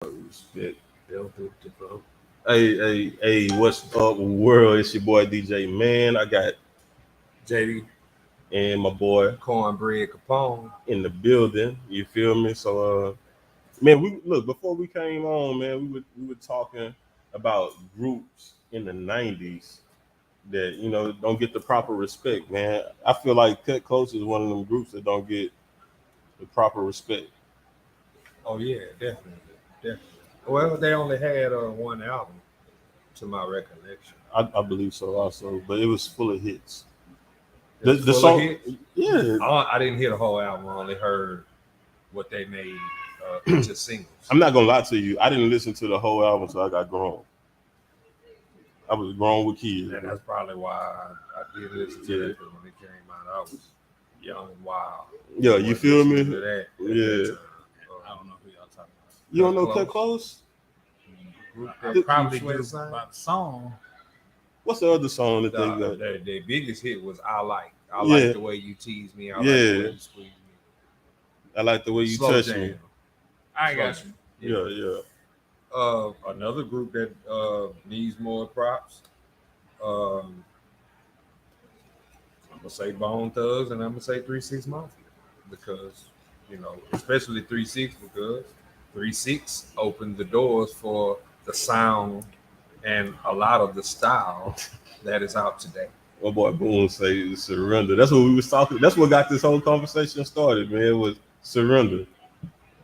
Respect. Bill Duke DeVoe. Hey, what's up, world? It's your boy DJ Man. I got JD and my boy Cornbread Capone. in the building. You feel me? So, man, we look before we came on, man. We were talking about groups in the '90s that don't get the proper respect, man. I feel like Cut Close is one of them groups that don't get the proper respect. Oh yeah, definitely. Well, they only had one album, to my recollection. I believe so also, but it was full of hits. It's The full of song, hits. yeah. I didn't hear the whole album. I only heard what they made into singles. I'm not gonna lie to you. I didn't listen to the whole album until I got grown. I was grown with kids. And that's probably why I did listen to it, because when it came out, I was young and wild. Yeah, you feel me? To that, Yeah. I don't know who y'all talking about. You don't know Cut Close? I probably do. By the song. What's the other song that they got? The biggest hit was I Like. I Yeah. like the way you tease me. I like the way you squeeze me. I like the way you Slow touch jam. me. I got you. Yeah. Another group that needs more props. I'm gonna say Bone Thugs, and I'm gonna say 3-6 Mafia, because especially 3-6, because 3-6 opened the doors for the sound and a lot of the style that is out today. My boy Boone say surrender. That's what we was talking. That's what got this whole conversation started, man. Was surrender.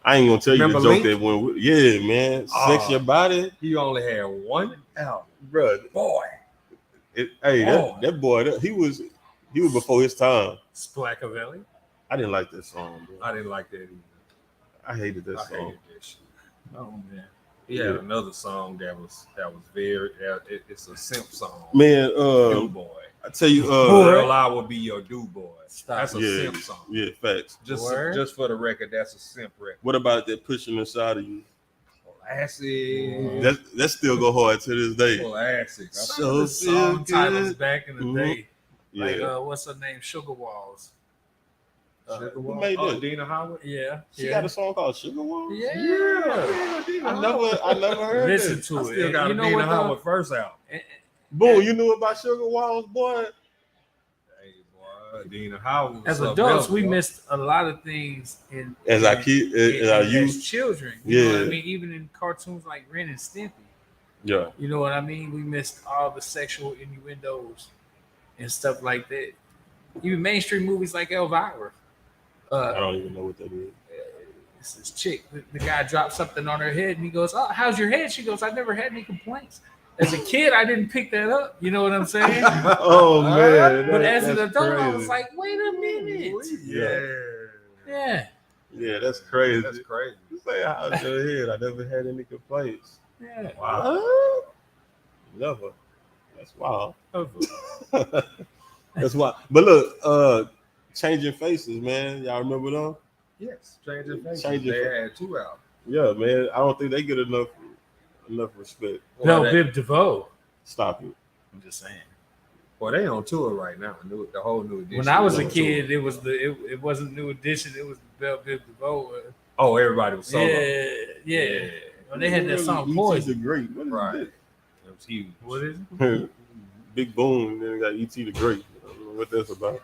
I ain't gonna tell you the joke that went. Yeah, man. Sex your body. He only had one album, bro. Boy. That boy. He was before his time. Splackavelli. I didn't like that song, bro. I didn't like that either. I hated that song. Hated that shit. Oh man. He had another song that was very. It's a simp song. Man, Do Boy. I tell you, Girl, I will be your do boy. Stop. That's a simp song. Yeah, facts. Just for the record, that's a simp record. What about that pushing inside of you? Classic. That still go hard to this day. Classic. Some of the song titles back in the day. Yeah. Like what's her name? Sugar Walls. Who made that? Dina Howard. Yeah. She got a song called Sugar Walls. Yeah. I never heard Listen it. to I it. still got You know Dina what, Howard first album. Boom, you knew about Sugar Walls, boy. Hey, boy, Dina Howard. As adults, we missed a lot of things as our youth, as children. You know what I mean? Even in cartoons like Ren and Stimpy. Yeah. You know what I mean? We missed all the sexual innuendos and stuff like that. Even mainstream movies like Elvira. I don't even know what that is. This chick, the guy drops something on her head and he goes, "Oh, how's your head?" She goes, "I've never had any complaints. As a kid, I didn't pick that up." You know what I'm saying? Oh man! But as an adult, crazy. I was like, "Wait a minute." Yeah, that's crazy. That's crazy. You say, "How's your head?" I never had any complaints. Yeah. Wow. Never. That's wild. That's wild. But look, Changing Faces, man. Y'all remember them? Yes, Changing Faces. Changing They had 2 albums. Yeah, man. I don't think they get enough respect. No, Bib DeVoe. Stop it. I'm just saying. Well, they on tour right now. The whole New Edition. When I was a kid, it wasn't New Edition. It was Bib DeVoe. Oh, everybody was solo. Yeah. Well, they had that song Poison. The Great. What is right. It was huge. What is it? Big Boom. And then they got E.T. the Great. I don't know what that's about.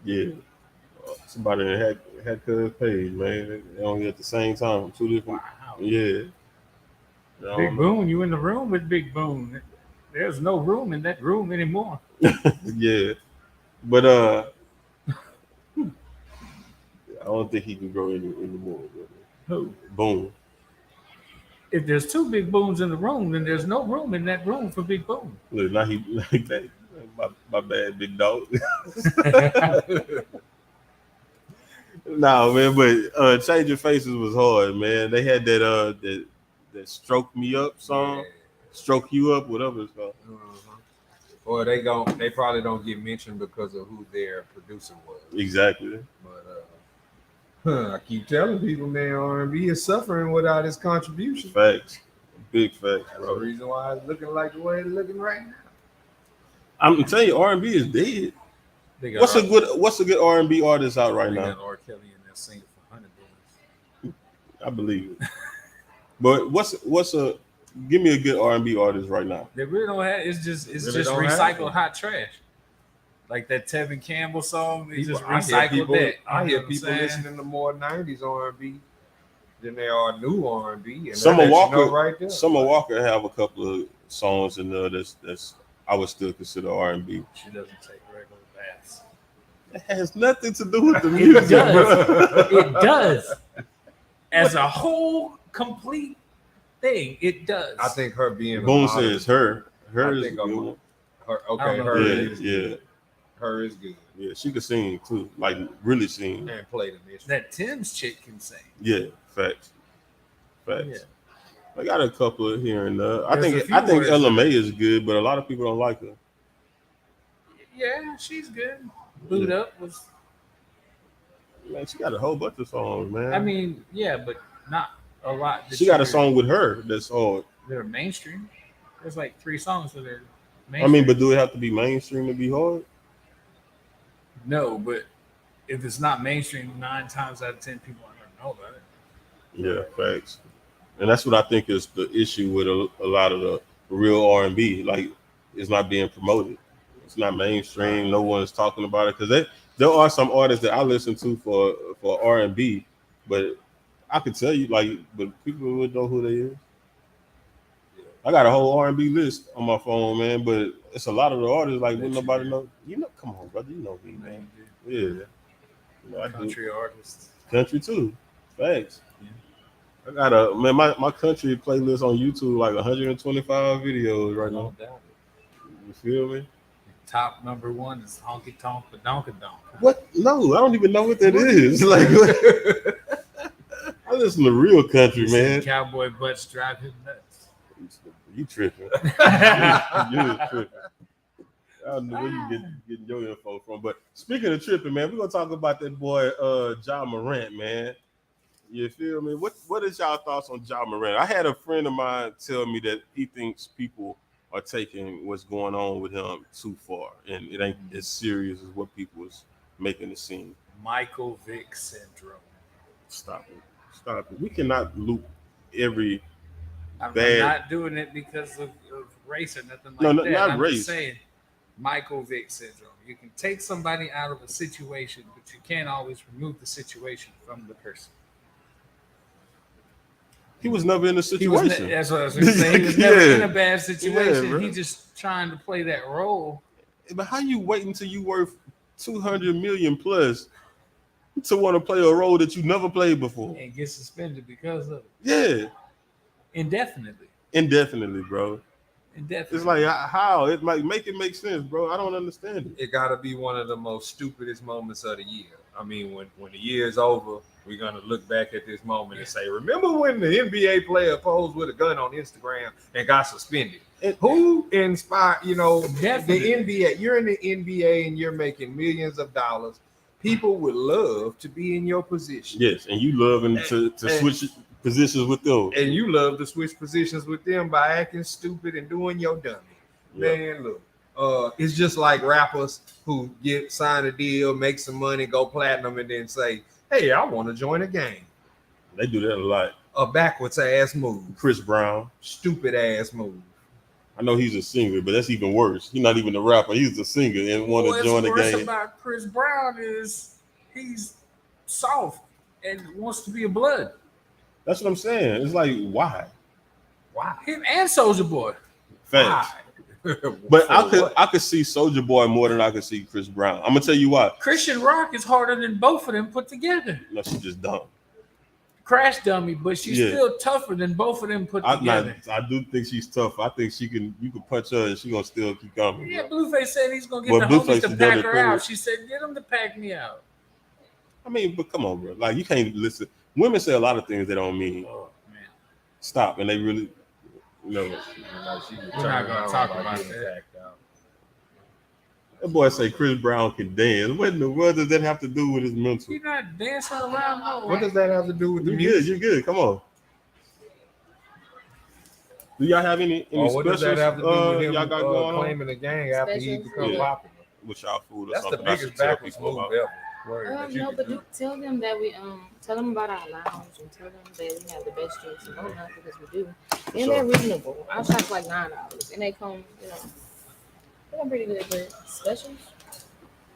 Yeah. Somebody that had Cuz page, man. They only at the same time. 2 different. Wow. Yeah. Big Boom, you in the room with Big Boom. There's no room in that room anymore. Yeah. But I don't think he can grow anymore. Who? Boom. If there's 2 Big Booms in the room, then there's no room in that room for Big Boom. Look, now he like that. My bad, big dog. Nah, man, but Changing Faces was hard, man. They had that Stroke Me Up song. Stroke You Up, whatever it's called. Or they probably don't get mentioned because of who their producer was. Exactly. But I keep telling people, man, R&B is suffering without his contribution. Facts. Big facts, That's bro. the reason why it's looking like the way it's looking right now. I'm telling you, R&B is dead. What's a good R&B artist out right now? Got R. Kelly in that singer for $100. I believe it. But what's a give me a good R&B artist right now? They really don't have. It's just Really don't have recycled them. hot trash. Like that Tevin Campbell song, they just I hear recycled people, that. I You hear know what I'm people saying? listening to more '90s R&B than they are new R&B. And Summer that lets you Walker, know right there. Summer Walker have a couple of songs in there that's I would still consider R&B. She doesn't take regular baths. It has nothing to do with the It music, does. bro. It does. As a whole complete thing, it does. I think her being a Boone modern- says her I is think good I'm- one. her, I okay, don't know. her Yeah, is yeah, good. Her is good yeah. She could sing too, like really sing. and play the instrument. that Tim's chick can sing. Yeah, facts. Yeah. I got a couple of here and there. I There's a think few I think words Ella in May is good, but a lot of people don't like her. Yeah, she's good. Boot Up was. Man, she got a whole bunch of songs, man. I mean, yeah, but not a lot. that she got a you- song with her that's hard. They're mainstream. There's like 3 songs that are I mainstream. mean, but do it have to be mainstream to be hard? no, but if it's not mainstream, 9 times out of 10 people aren't gonna know about it. Yeah, facts. And that's what I think is the issue with a lot of the real R&B. Like, it's not being promoted. It's not mainstream. No one's talking about it because there are some artists that I listen to for R&B, but I could tell you but people would know who they is. I got a whole R&B list on my phone, man, but it's a lot of the artists like wouldn't nobody know. You know, come on, brother, you know me, man. Yeah, you know, I do. Country artists. Country too. Facts. Yeah. I got my country playlist on YouTube, like 125 videos right now. No doubt. You feel me? Top number 1 is Honky Tonk Badonka Donk. What? No, I don't even know what that is. Like, I listen to real country, man. Cowboy butts drive him nuts. You tripping? You tripping? I don't know where you getting your info from. But speaking of tripping, man, we're gonna talk about that boy Ja Morant, man. You feel me? What is y'all thoughts on Ja Morant? I had a friend of mine tell me that he thinks people are taking what's going on with him too far, and it ain't as serious as what people is making it seem. Michael Vick syndrome. Stop it. We cannot loop every. I'm Bad. not doing it because of race or nothing like No, that. not I'm race. just saying Michael Vick syndrome. You can take somebody out of a situation, but you can't always remove the situation from the person. He was never in a He was situation. that's what I was going to say. He was never Yeah. in a bad situation. bro. He just trying to play that role. But how you wait until you worth 200 million plus to want to play a role that you never played before? And get suspended because of it. Yeah, Indefinitely. indefinitely, bro. Indefinitely. It's like how it might make it make sense, bro. I don't understand it. It got to be one of the most stupidest moments of the year. I mean, when the year is over, we're gonna look back at this moment and say, "Remember when the NBA player posed with a gun on Instagram and got suspended? Who inspired? You know, Definitely. the NBA. You're in the NBA and you're making millions of dollars. People would love to be in your position, Yes, and you loving to switch positions with them. and you love to switch positions with them by acting stupid and doing your dummy. Yeah. Man, look, it's just like rappers who sign a deal, make some money, go platinum, and then say, "Hey, I want to join a gang." They do that a lot. A backwards ass move, Chris Brown. stupid ass move. I know he's a singer, but that's even worse. He's not even a rapper. He's a singer and want to What's join the worse game. about Chris Brown is he's soft and wants to be a blood. That's what I'm saying. It's like why? Why? Him and Soldier Boy. Facts. Why? But For I could see Soldier Boy more than I could see Chris Brown. I'm gonna tell you why. Christian Rock is harder than both of them put together. No, she's just dumb. Crash dummy, but she's Yeah. still tougher than both of them put together. I do think she's tough. I think you can punch her and she's gonna still keep coming. Yeah, bro. Blueface said he's gonna get Well, the Blueface homies to has done pack it her clearly. out. She said, "Get them to pack me out." I mean, but come on, bro. Like you can't listen. Women say a lot of things they don't mean. Oh man, Stop, and they really, you know. We're not gonna talk about that. That boy say Chris Brown can dance. What in the world does that have to do with his mental? You're not dancing around no. What does that have to do with the You music? good? You good? Come on. Do y'all have any Or what does that specials? have to do with him Y'all got going on claiming the gang after he Specials? become Yeah. popular? with y'all food or That's the something? I should biggest tell backwards people move about. ever. Word that you No, can but do. you tell them that we tell them about our lounge and tell them that we have the best drinks and whatnot because we do. For And sure. they're reasonable. Our shop's like $9 and they come, they come pretty good. But specials,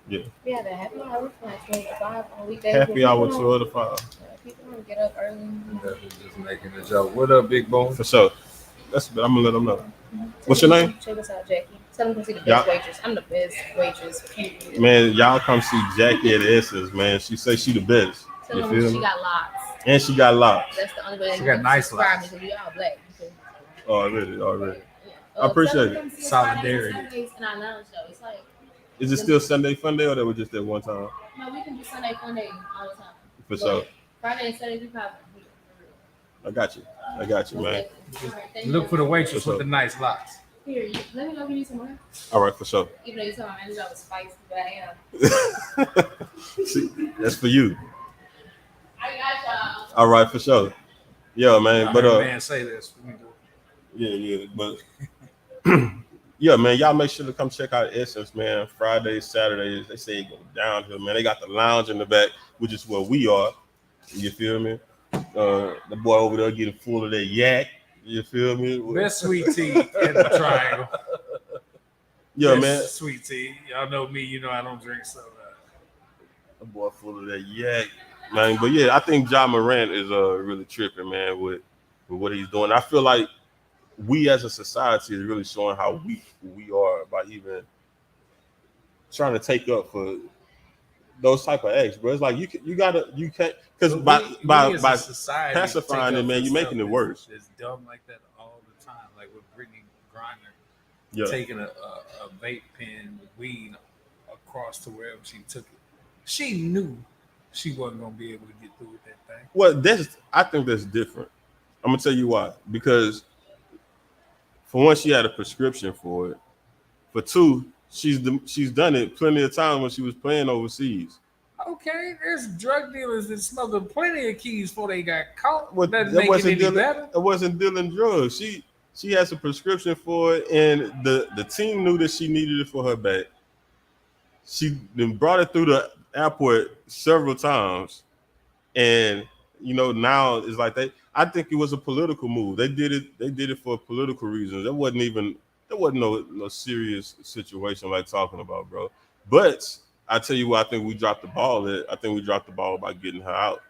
Yeah. we have a happy hour from like 12 to 5 on weekdays. Happy hour People 12 to 5. People don't get up early. That was just making a joke. What up, big boy? For sure. I'm gonna let them know. Mm-hmm. What's your name? Check us out, Jackie. Tell them to see the best Yeah. waitress. I'm the best waitress. Period. Man, y'all come see Jackie at Essence, man. She say she the best. Tell You them feel she me? got locks. And she got locks. That's the only way. She got nice subscribe locks. because we all black. Already. Yeah. I appreciate tell them it. to come see us Solidarity. Fridays and Saturdays in our lounge though. It's like Is it still Sunday Fun Day or that was just that one time? no, we can do Sunday fun day all the time. For sure. Friday and Saturday we pop. I got you, man. Look for the waitress What's up? with the nice locks. Here, let me know if you need some more. All right, for sure. Even though you told my manager I was spicy, but I am. See, that's for you. I got y'all. All right, for sure. Yeah, man. But man, say this. yeah, but yeah, man. Y'all make sure to come check out Essence, man. Fridays, Saturdays. They say it go downhill, man. They got the lounge in the back, which is where we are. You feel me? The boy over there getting full of that yak. You feel me? Best sweet tea at the Triangle. Yeah, Best man. Sweet tea. Y'all know me. You know I don't drink soda. The boy full of that yak, man. But yeah, I think John Morant is really tripping, man, with what he's doing. I feel like we as a society is really showing how weak we are by even trying to take up for those type of acts, bro. It's like you can't because by society pacifying it, man, you're making it worse. It's dumb like that all the time. Like with Brittany Griner Yeah, taking a vape pen with weed across to wherever she took it. She knew she wasn't gonna be able to get through with that thing. well, I think that's different. I'm gonna tell you why. Because for one, she had a prescription for it. For two, she's done it plenty of times when she was playing overseas. Okay, there's drug dealers that smuggled plenty of keys before they got caught. Well, Doesn't that make it any better. It wasn't dealing drugs. She has a prescription for it, and the team knew that she needed it for her back. She then brought it through the airport several times, and now it's like I think it was a political move. They did it for political reasons. There wasn't no serious situation like talking about, bro. But I tell you what, I think we dropped the ball. I think we dropped the ball by getting her out.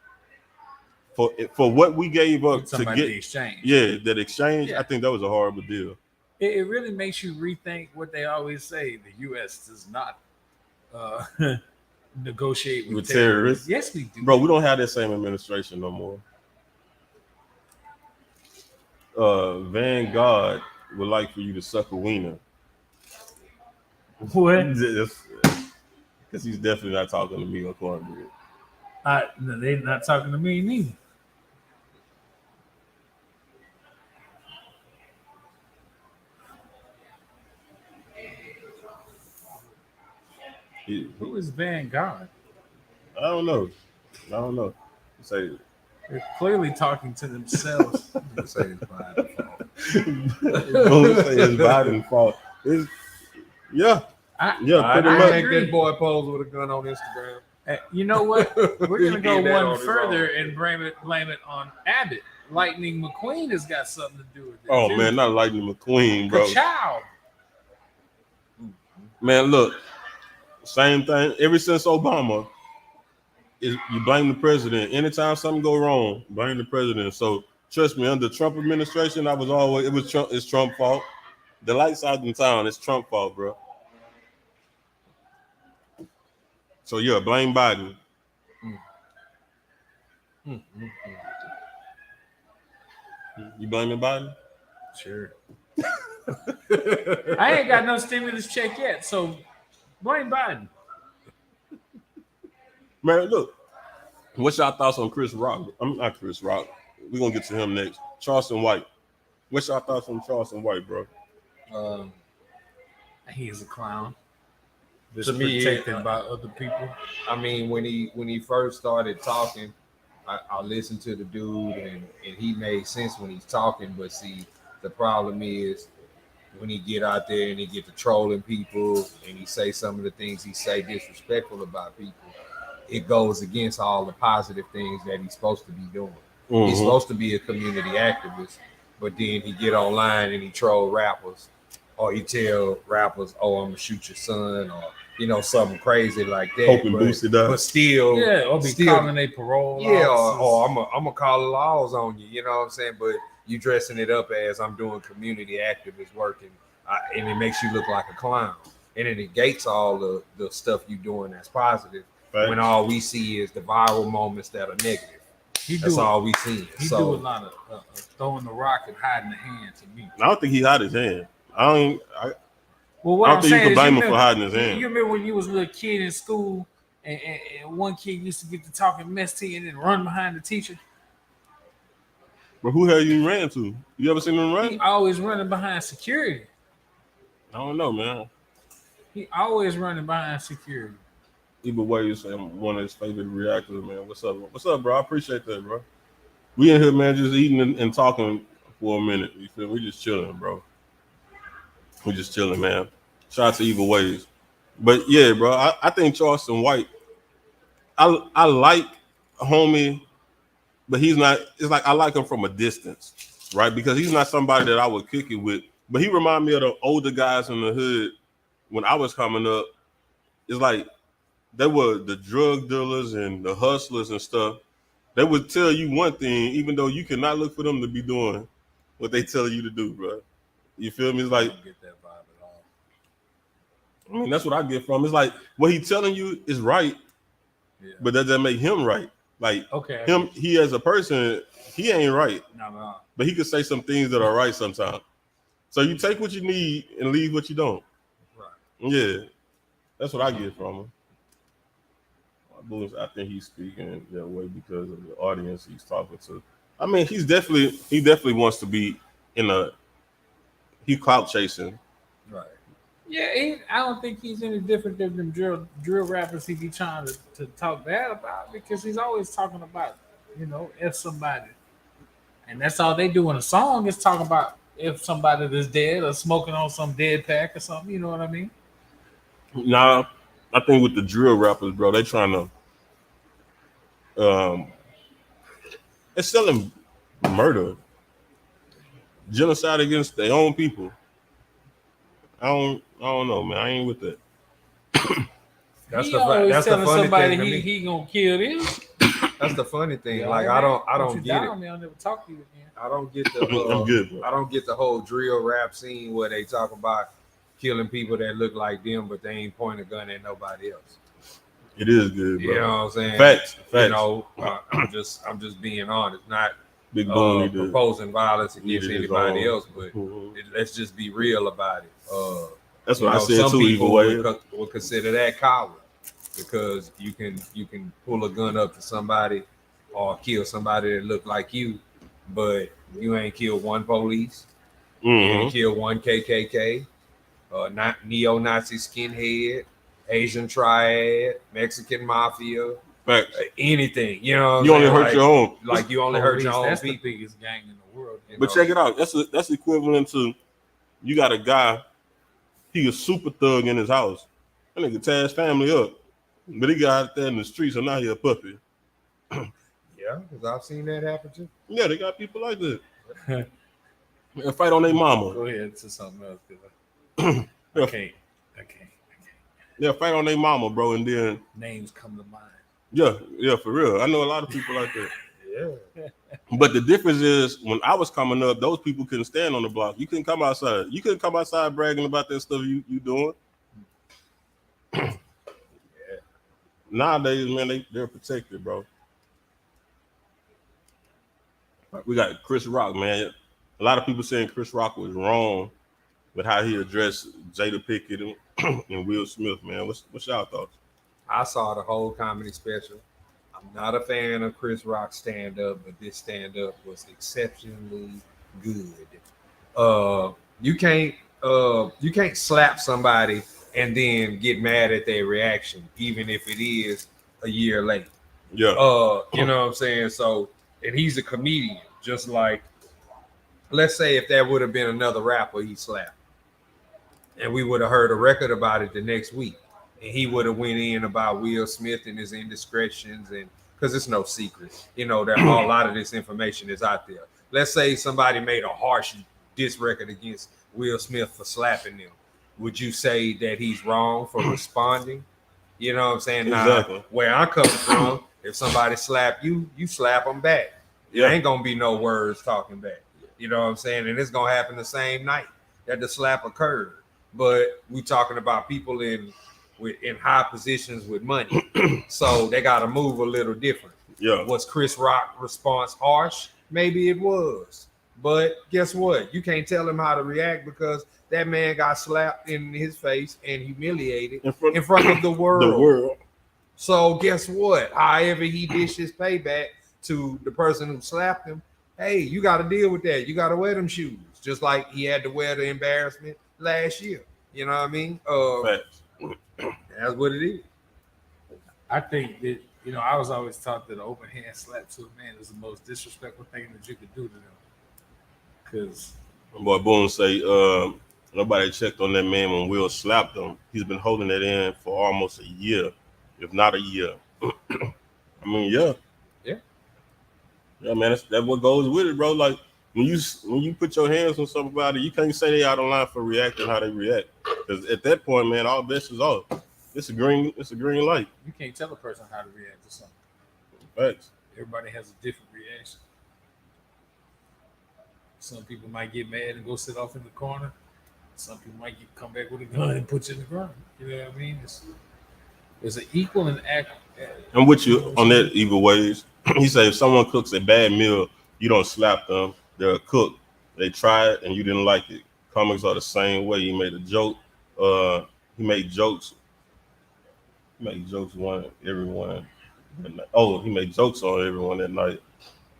For what we gave up to get the exchange. Yeah, that exchange. Yeah. I think that was a horrible deal. It really makes you rethink what they always say. The U.S. does not negotiate with terrorists. Yes, we do. Bro, we don't have that same administration no more. Vanguard would like for you to suck a wiener. What? Because he's definitely not talking to me or Cornbread. No, they're not talking to me neither. Who is Vanguard? I don't know. Say They're clearly talking to themselves. Say it's by default. don't say it's Biden's fault. Yeah, pretty I much. think that boy posed with a gun on Instagram. You know what? We're gonna go He did that on one his further own. and blame it on Abbott. Lightning McQueen has got something to do with it. Oh too. man, not Lightning McQueen, bro. Ka-chow. Man, look, same thing. Ever since Obama, you blame the president. Anytime something go wrong, blame the president. So trust me, under Trump administration, it's Trump fault. The lights out in town, it's Trump fault, bro. So yeah, blame Biden. You blaming Biden? Sure. I ain't got no stimulus check yet, so blame Biden. Man, look, what's y'all thoughts on Chris Rock? I'm not Chris Rock. We're gonna get to him next. Charleston White. What's y'all thoughts on Charleston White, bro? He is a clown. To Just me, protected by other people. I mean, when he first started talking, I listened to the dude, and he made sense when he's talking. But see, the problem is when he get out there and he get to trolling people, and he say some of the things he say disrespectful about people. it goes against all the positive things that he's supposed to be doing. Mhm. He's supposed to be a community activist, but then he get online and he troll rappers, or he tell rappers, "Oh, I'm gonna shoot your son," or something crazy like that. Hoping but, Boosie does. but still, Yeah, or be still, calling they parole. yeah, officers. or I'm gonna call the laws on you. You know what I'm saying? But you dressing it up as I'm doing community activist work, and it makes you look like a clown, and it negates all the stuff you doing that's positive. Facts. When all we see is the viral moments that are negative. That's all we see. He do a lot of throwing the rock and hiding the hand to me. I don't think he hid his hand. Well, what I don't I'm think you saying can is, blame him for hiding his you hand. remember when you was a little kid in school, and one kid used to get to talking mess to you and then run behind the teacher. But who hell you ran to? You ever seen him He run? always running behind security. I don't know, man. He always running behind security. Either way, you say I'm one of his favorite reactors, man. What's up? What's up, bro? I appreciate that, bro. We in here, man, just eating and talking for a minute. You feel me? We just chilling, bro. We just chilling, man. Shout out to Evil Ways. But yeah, bro, I think Charleston White, I like homie, but he's not, it's like I like him from a distance, right? Because he's not somebody that I would kick it with. But he remind me of the older guys in the hood when I was coming up. It's like they were the drug dealers and the hustlers and stuff. They would tell you one thing, even though you cannot look for them to be doing what they tell you to do, bro. You feel me? It's I like, don't get that vibe at all. I mean, that's what I get from. It's like what he telling you is right, Yeah. but does that make him right? Like Okay. him, he as a person, he ain't right, No. but he could say some things that are right sometimes. So you take what you need and leave what you don't. Right. Yeah, that's what I get from him. I think he's speaking that way because of the audience he's talking to. I mean, he definitely wants to be he clout chasing. Right. Yeah, I don't think he's any different than them drill rappers he be trying to talk bad about, because he's always talking about, if somebody. And that's all they do in a song is talk about if somebody that's dead or smoking on some dead pack or something, you know what I mean? Nah, I think with the drill rappers, bro, they trying to they're selling murder, genocide against their own people. I don't know, man. I ain't with that. That's He the always that's the telling funny somebody thing to me. he gonna kill them. That's the funny thing. Yeah, Like man. I don't you get die it. on me, I'll never talk to you again. I don't get the I'm good, bro. I don't get the whole drill rap scene where they talk about killing people that look like them, but they ain't pointing a gun at nobody else. It is good, bro. You know what I'm saying? Facts. I'm just being honest, not Big Boom need to proposing violence against needed his anybody own. else, but Mhm. let's just be real about it. That's what I said some too. Either people way, would consider that coward, because you can pull a gun up to somebody or kill somebody that look like you, but you ain't killed one police, you ain't killed one KKK, not neo-Nazi skinhead, Asian triad, Mexican mafia, facts. anything. You know what I'm You only saying? hurt your own. Like you only hurt your own That's people. the biggest gang in the world. you But know? check it out. That's equivalent to you got a guy. He a super thug in his house. That nigga tear his family up, but he got out there in the streets, so now he a puppy. Yeah, because I've seen that happen too. Yeah, they got people like that. And fight on their mama. Go ahead to something else. 'Cause I can't. Yeah, fight on their mama, bro. And then Names come to mind. yeah, for real. I know a lot of people like that. Yeah. But the difference is when I was coming up, those people couldn't stand on the block. You couldn't come outside. You couldn't come outside bragging about that stuff you doing. Yeah. Nowadays, man, they're protected, bro. We got Chris Rock, man. A lot of people saying Chris Rock was wrong with how he addressed Jada Pinkett and Will Smith, man. What's y'all thoughts? I saw the whole comedy special. I'm not a fan of Chris Rock's stand-up, but this stand-up was exceptionally good. You can't slap somebody and then get mad at their reaction, even if it is a year late. Yeah. You know what I'm saying? So, and he's a comedian, just like, let's say if there would have been another rapper he slapped, and we would have heard a record about it the next week. and he would have went in about Will Smith and his indiscretions, and because it's no secret, you know, that a lot of this information is out there. Let's say somebody made a harsh diss record against Will Smith for slapping them. Would you say that he's wrong for responding? You know what I'm saying? Exactly. Now, where I come from, if somebody slap you, you slap them back. Yeah. There ain't gonna be no words talking back. You know what I'm saying? And it's gonna happen the same night that the slap occurred. But we talking about people in high positions with money, so they got to move a little different. Yeah. Was Chris Rock response harsh? Maybe it was, but guess what? You can't tell him how to react because that man got slapped in his face and humiliated in front of the world. The world. So guess what? However he dishes payback to the person who slapped him, hey, you got to deal with that. You got to wear them shoes, just like he had to wear the embarrassment last year. You know what I mean? Facts. That's what it is. I think that, you know, I was always taught that an open hand slap to a man is the most disrespectful thing that you could do to them. Because My boy Boone say nobody checked on that man when Will slapped him. He's been holding it in for almost a year, if not a year. I mean, yeah, man. That's what goes with it, bro. Like when you put your hands on somebody, you can't say they out of line for reacting how they react. Because at that point, man, all bets is off. It's a green light. you can't tell a person how to react to something. Facts. Everybody has a different reaction. Some people might get mad and go sit off in the corner. Some people might come back with a gun and put you in the ground. You know what I mean? It's an equal and act. I'm with you on that evil ways. He said if someone cooks a bad meal, you don't slap them. They're a cook. They tried and you didn't like it. Comics are the same way. He made a joke. He made jokes. He made jokes on everyone. Oh, he made jokes on everyone that night.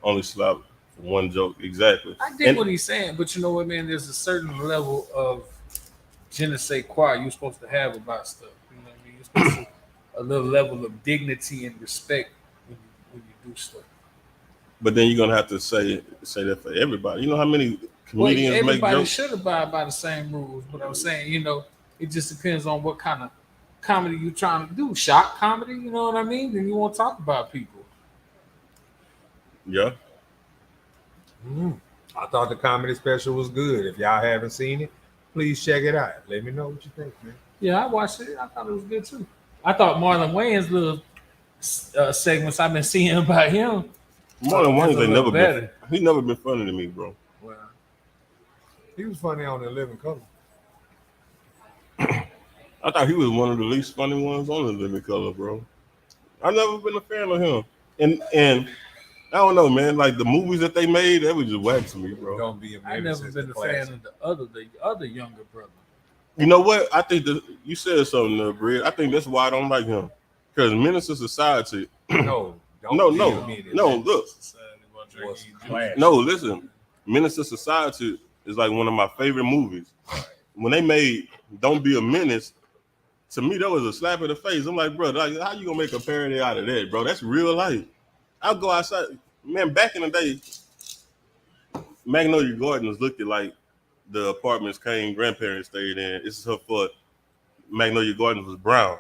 Only slapped for one joke. Exactly. I get what he's saying, but you know what, man? There's a certain level of je ne sais quoi you're supposed to have about stuff. You know what I mean? You're supposed to a little level of dignity and respect when you do stuff. But then you're gonna have to say that for everybody. You know how many comedians make everybody jokes? should abide by the same rules, but I'm saying, you know, it just depends on what kind of comedy you're trying to do. Shock comedy, you know what I mean? Then you won't talk about people. Yeah. I thought the comedy special was good. If y'all haven't seen it, please check it out. Let me know what you think, man. Yeah, I watched it. I thought it was good too. I thought Marlon Wayans' little segments I've been seeing about him. Marlon Wayans ain't never better. been. He never been funny to me, bro. Well, he was funny on The Living Color. I thought he was one of the least funny ones on The Living Color, bro. I've never been a fan of him. And I don't know, man. Like the movies that they made, that was just whack to me, bro. Don't be a I've never been a fan of the other younger brother. You know what? I think you said something there, Brad. I think that's why I don't like him. Because Menace to Society. No. Look. No, listen. Menace to Society is like one of my favorite movies. When they made Don't Be a Menace, to me, that was a slap in the face. I'm like, bro, like, how you gonna make a parody out of that, bro? That's real life. I'll go outside. Man, back in the day, Magnolia Gardens looked at like the apartments Kane's grandparents stayed in. This is her foot. Magnolia Gardens was brown.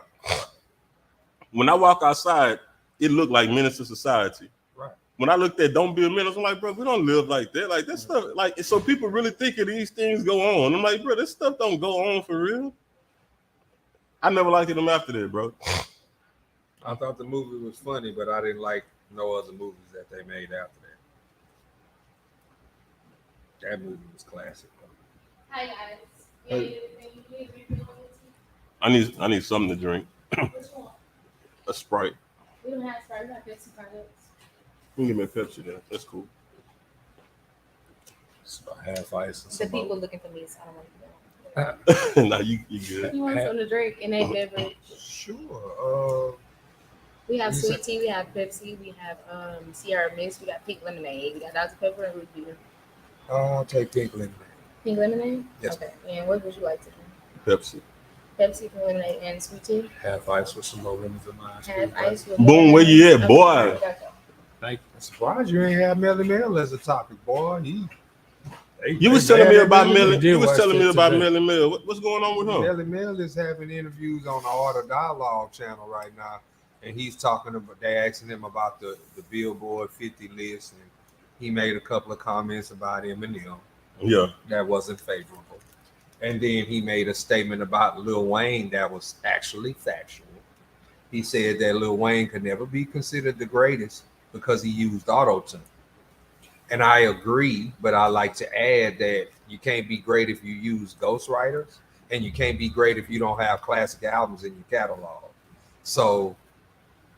When I walk outside, it looked like Menace to Society. Right. When I looked at Don't Be a Menace, I'm like, bro, we don't live like that. Like that stuff, like so people really thinking these things go on. I'm like, bro, this stuff don't go on for real. I never liked them after that, bro. I thought the movie was funny, but I didn't like no other movies that they made after that. That movie was classic. Hi guys. Hey. I need something to drink. Which one? A Sprite. We don't have Sprite. We have Pepsi products. You can give me a Pepsi then. That's cool. It's about half ice and The some people other. looking for me, so I don't want to do that. Nah, you good. You want something to drink in a beverage? Sure. We have You sweet tea, we have Pepsi, we have Sierra Mist, we got pink lemonade, we got Dr. Pepper and root beer. I'll take pink lemonade. Pink lemonade? Yes. Okay. And what would you like to drink? Pepsi. Pepsi, pink lemonade, and sweet tea? Half ice with some more lemons in mine. Half ice with Boom, where you at, boy? Okay. Thank I'm surprised you ain't have Melly Mel as a topic, boy. You was telling me about Melly. did You was watch telling me that about today. Melly Mel. What's going on with him? Melly Mel is having interviews on the Art of Dialogue channel right now, and he's talking about. They asking him about the Billboard 50 list, and he made a couple of comments about Eminem Yeah. that wasn't favorable, and then he made a statement about Lil Wayne that was actually factual. He said that Lil Wayne could never be considered the greatest because he used auto-tune. And I agree, but I like to add that you can't be great if you use ghostwriters, and you can't be great if you don't have classic albums in your catalog. So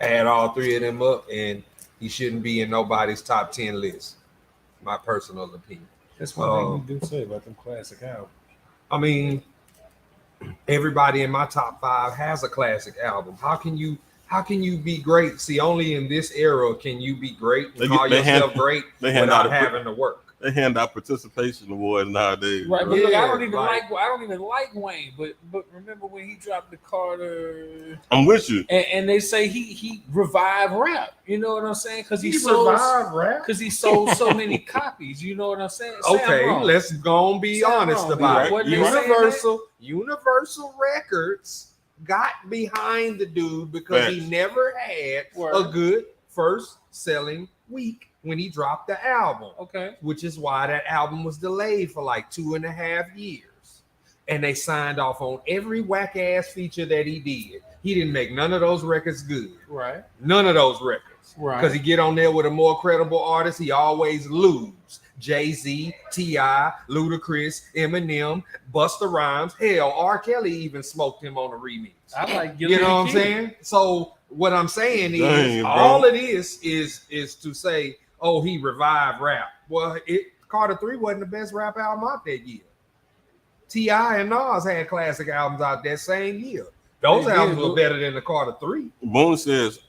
add all three of them up, and he shouldn't be in nobody's top 10 list. My personal opinion. That's one thing you do say about them classic albums. I mean, everybody in my top 5 has a classic album. How can you be great? See, only in this era can you be great and call yourself great without having to work. They hand out participation awards nowadays. Right, bro. but look, I Yeah, don't even like- I don't even like Wayne, but remember when he dropped the Carter I'm with you. and they say he revived rap. You know what I'm saying? Because he sold so many copies. You know what I'm saying? Say I'm Okay, wrong. let's go and be Say I'm honest wrong, about man. it. Wasn't they saying Universal Records got behind the dude because he Facts. never had Word. a good first selling week when he dropped the album, Okay. which is why that album was delayed for like 2.5 years. And they signed off on every whack ass feature that he did. He didn't make none of those records good. Right. None of those records. Right. Because he get on there with a more credible artist, he always lose. Jay-Z, T.I., Ludacris, Eminem, Busta Rhymes. Hell, R. Kelly even smoked him on a remix. I like You know what I'm saying? So what I'm saying is, Dang, bro. all it is to say, oh, he revived rap. Well, Carter 3 wasn't the best rap album out that year. T.I. and Nas had classic albums out that same year. Those They albums did, were but- better than the Carter 3. Boone says,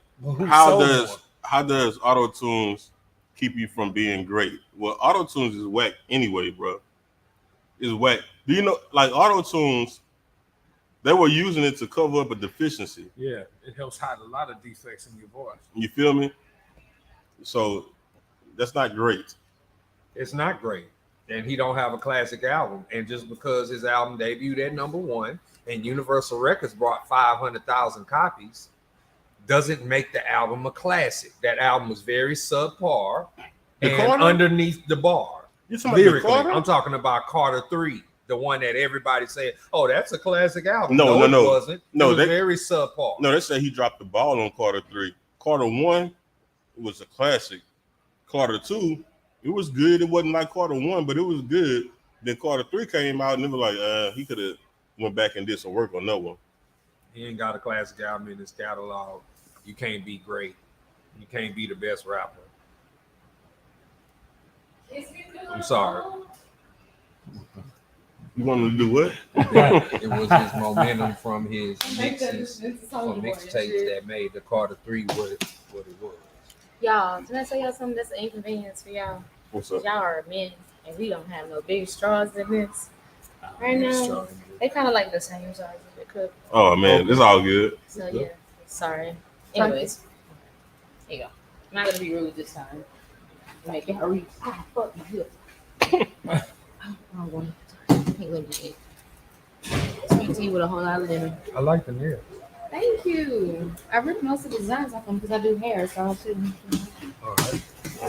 how does auto tunes keep you from being great? Well, auto tunes is whack anyway, bro. It's whack. Do you know, like auto tunes, they were using it to cover up a deficiency. Yeah, it helps hide a lot of defects in your voice. You feel me? So that's not great. It's not great. And he don't have a classic album. And just because his album debuted at #1 and Universal Records brought 500,000 copies doesn't make the album a classic. That album was very subpar The and Carter? underneath the bar. You talking about the Lyrically, Carter? I'm talking about Carter 3, the one that everybody said, oh, that's a classic album. No, it no. wasn't. No, it was they- very subpar. No, they say he dropped the ball on Carter 3. Carter 1 was a classic. Carter 2, it was good. It wasn't like Carter 1, but it was good. Then Carter 3 came out and it was like, he could have went back and did some work on that one. He ain't got a classic album in his catalog. You can't be great. You can't be the best rapper. I'm sorry. You want to do what? It was his momentum from his mixes, from mixtapes that made the Carter 3 what it was. Y'all, can I tell y'all something that's an inconvenience for y'all? What's up? Y'all are men, and we don't have no big straws than this. Right now, they kind of like the same size as the cup. Oh, man, it's all good. So, yeah, sorry. Anyways, here you go. I'm not going to be rude this time. Make it hurry. Ah, fuck my hip. I'm going to do it. Sweet tea with a whole lot of lemon. I like the nail. Thank you. I ripped most of the designs off them because I do hair, so I shouldn't All right.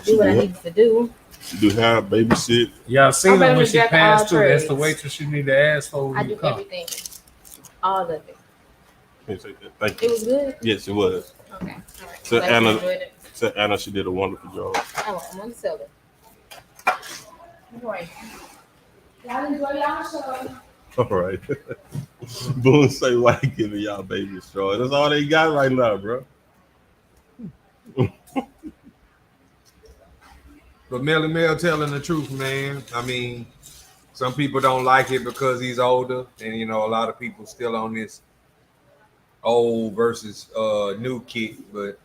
do what I need to do. Do hair, babysit. Y'all seen I'm her ready when to she jack passed all through. That's the trades. waitress you need to ask for when I you do come. everything. All of it. Thank It you. was good. Yes, it was. Okay. All right. So Glad you Anna- enjoyed it. So Anna, she did a wonderful job. I'm on the cellar. Enjoy. Y'all enjoy y'all show. All right. Boone say, why giving y'all baby straw? That's all they got right now, bro. But Melly Mel telling the truth, man. I mean, some people don't like it because he's older, and a lot of people still on this old versus new kick, but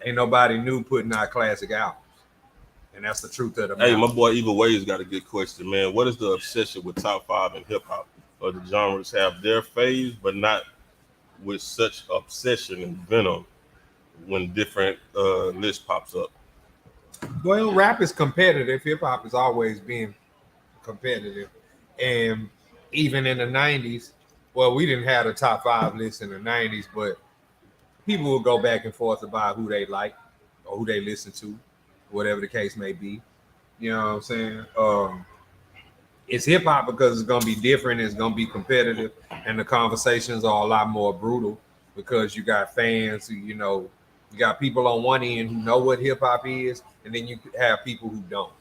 ain't nobody new putting out classic albums. And that's the truth of the matter. Hey, my boy Evil Ways got a good question, man. What is the obsession with top 5 in hip hop? Or the genres have their phase, but not with such obsession and venom when different list pops up? Well, rap is competitive. Hip hop has always been competitive. And even in the 90s, well, we didn't have the top 5 list in the 90s, but people would go back and forth about who they like or who they listen to, whatever the case may be. You know what I'm saying? It's hip hop because it's gonna be different, it's gonna be competitive, and the conversations are a lot more brutal because you got fans who, you know, you got people on one end who know what hip hop is, and then you have people who don't.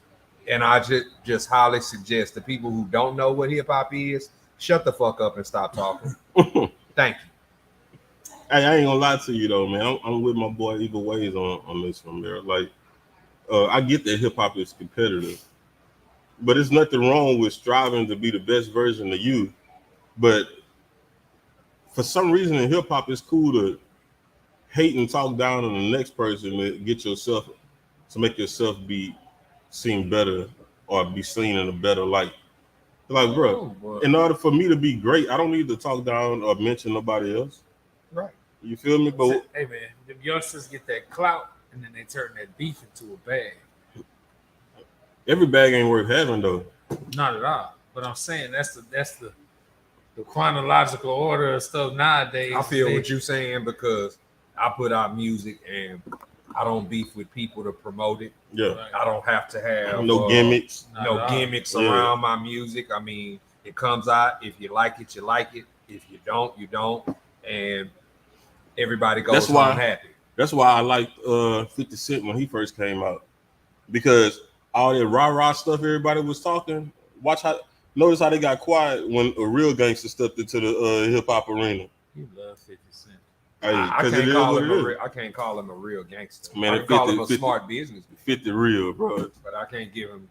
And I just highly suggest the people who don't know what hip hop is, shut the fuck up and stop talking. Thank you. Hey, I ain't gonna lie to you though, man. I'm with my boy Either Ways on this one there. Like, I get that hip hop is competitive, but there's nothing wrong with striving to be the best version of you. But for some reason in hip hop, it's cool to hate and talk down on the next person to get yourself, to make yourself be seen better or be seen in a better light. Like, bro, in order for me to be great, I don't need to talk down or mention nobody else. Right. You feel me? But hey man, the youngsters get that clout and then they turn that beef into a bag. every bag ain't worth having though. Not at all. But I'm saying that's the chronological order of stuff nowadays. I feel what you're saying because I put out music and I don't beef with people to promote it. Yeah. I don't have to have No gimmicks. no gimmicks around my music. I mean, it comes out. If you like it, you like it. If you don't, you don't. And everybody goes home happy. That's why I liked 50 Cent when he first came out. Because all that rah-rah stuff everybody was talking, notice how they got quiet when a real gangster stepped into the hip-hop arena. You love 50 Cent. Hey, I can't call him a real gangster. Man, I can call him a smart businessman. 50 real, bro. But I can't give him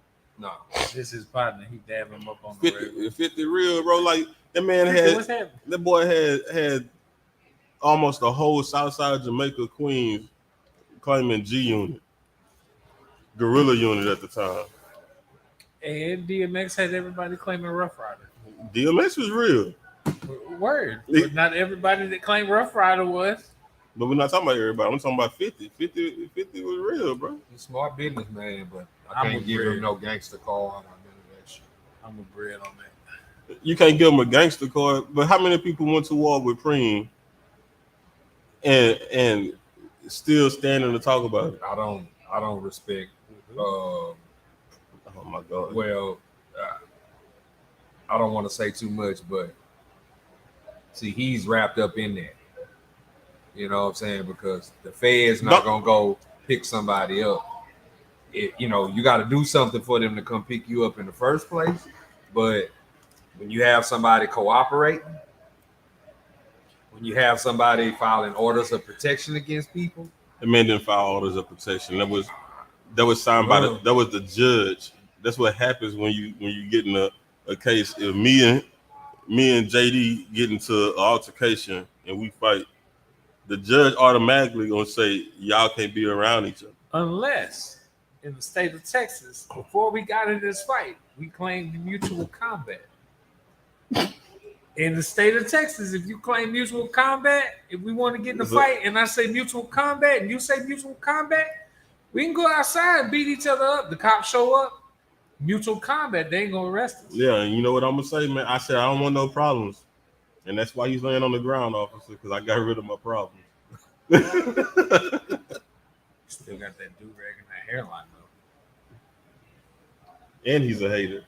This is his partner. He dab him up on 50, 50 real, bro. Like that man what's happening? that boy had almost the whole Southside Jamaica Queens claiming G Unit, Gorilla Unit at the time. And DMX had everybody claiming Rough Rider. DMX was real. Word. But not everybody that claimed Rough Rider was. But we're not talking about everybody. I'm talking about 50. 50 was real, bro. He's a smart businessman, but I can't give him no gangster call on none of that shit. I'm with bread on that. You can't give him a gangster card. But how many people went to war with Preem and still standing to talk about it? I don't respect. Oh my God. Well, I don't want to say too much, but see, he's wrapped up in that. You know what I'm saying? Because the Fed's not gonna go pick somebody up. You got to do something for them to come pick you up in the first place. But when you have somebody cooperating, when you have somebody filing orders of protection against people, the man didn't file orders of protection. That was signed by that was the judge. That's what happens when you get in a case. If me and JD get into an altercation and we fight, the judge automatically gonna say y'all can't be around each other. Unless in the state of Texas, before we got into this fight, we claimed mutual combat. In the state of Texas, if you claim mutual combat, if we want to get in a fight and I say mutual combat and you say mutual combat, we can go outside and beat each other up. The cops show up, mutual combat, they ain't gonna arrest us. Yeah, and you know what I'm gonna say, man? I said I don't want no problems. And that's why he's laying on the ground, officer, because I got rid of my problems. Still got that do-rag and that hairline, though. And he's a hater.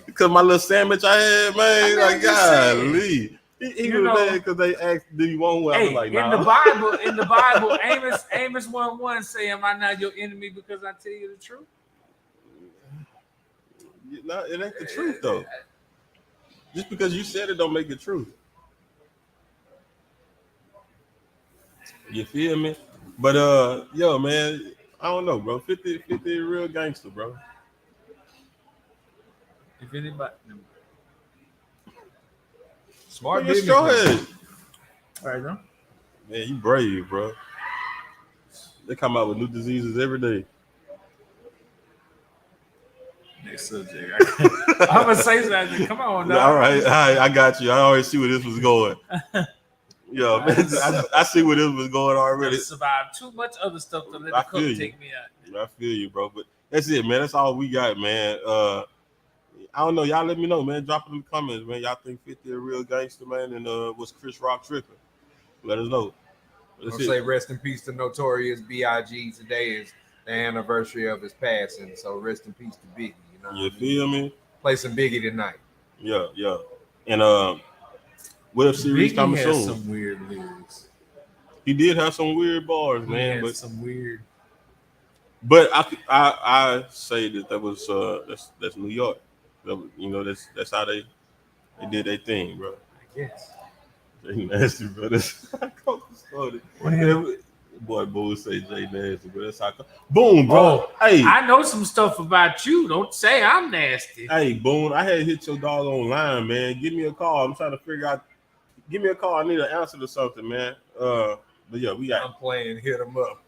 Because my little sandwich I had, man, like, golly. He was mad because they asked, do you want one? I was like, nah. In the Bible, Amos 1:1 say, am I not your enemy because I tell you the truth? It ain't the truth, though. Just because you said it don't make it true. You feel me? But yo, man, I don't know, bro. 50 real gangster, bro. If anybody smart business. Go ahead. All right, bro. Man, you brave, bro. They come out with new diseases every day. Next subject. I'm gonna say something. Come on, dog. All right, I got you. I already see where this was going. Yo, man, I see where this was going already. I survived too much other stuff to let the cook take me out. I feel you, bro. But That's it, man. That's all we got, man. I don't know. Y'all let me know, man. Drop it in the comments, man. Y'all think 50 a real gangster, man? And was Chris Rock tripping? Let us know. I'll say rest in peace to Notorious B.I.G. Today is the anniversary of his passing. So rest in peace to Biggie. You know, You feel me? Play some Biggie tonight. Yeah. And web series Biggie coming has soon. some weird lyrics. He did have some weird bars, He man. had But some weird. I say that was that's New York. That's how they did their thing, bro. I guess. Jay Nasty, bro. That's how started. Boy, Boo say Jay Nasty, bro. That's how. Boom, bro. Oh, hey, I know some stuff about you. Don't say I'm nasty. hey, Boone. I had hit your dog online, man. Give me a call. I'm trying to figure out. Give me a call. I need an answer to something, man. But yeah, we got. I'm playing hit him up.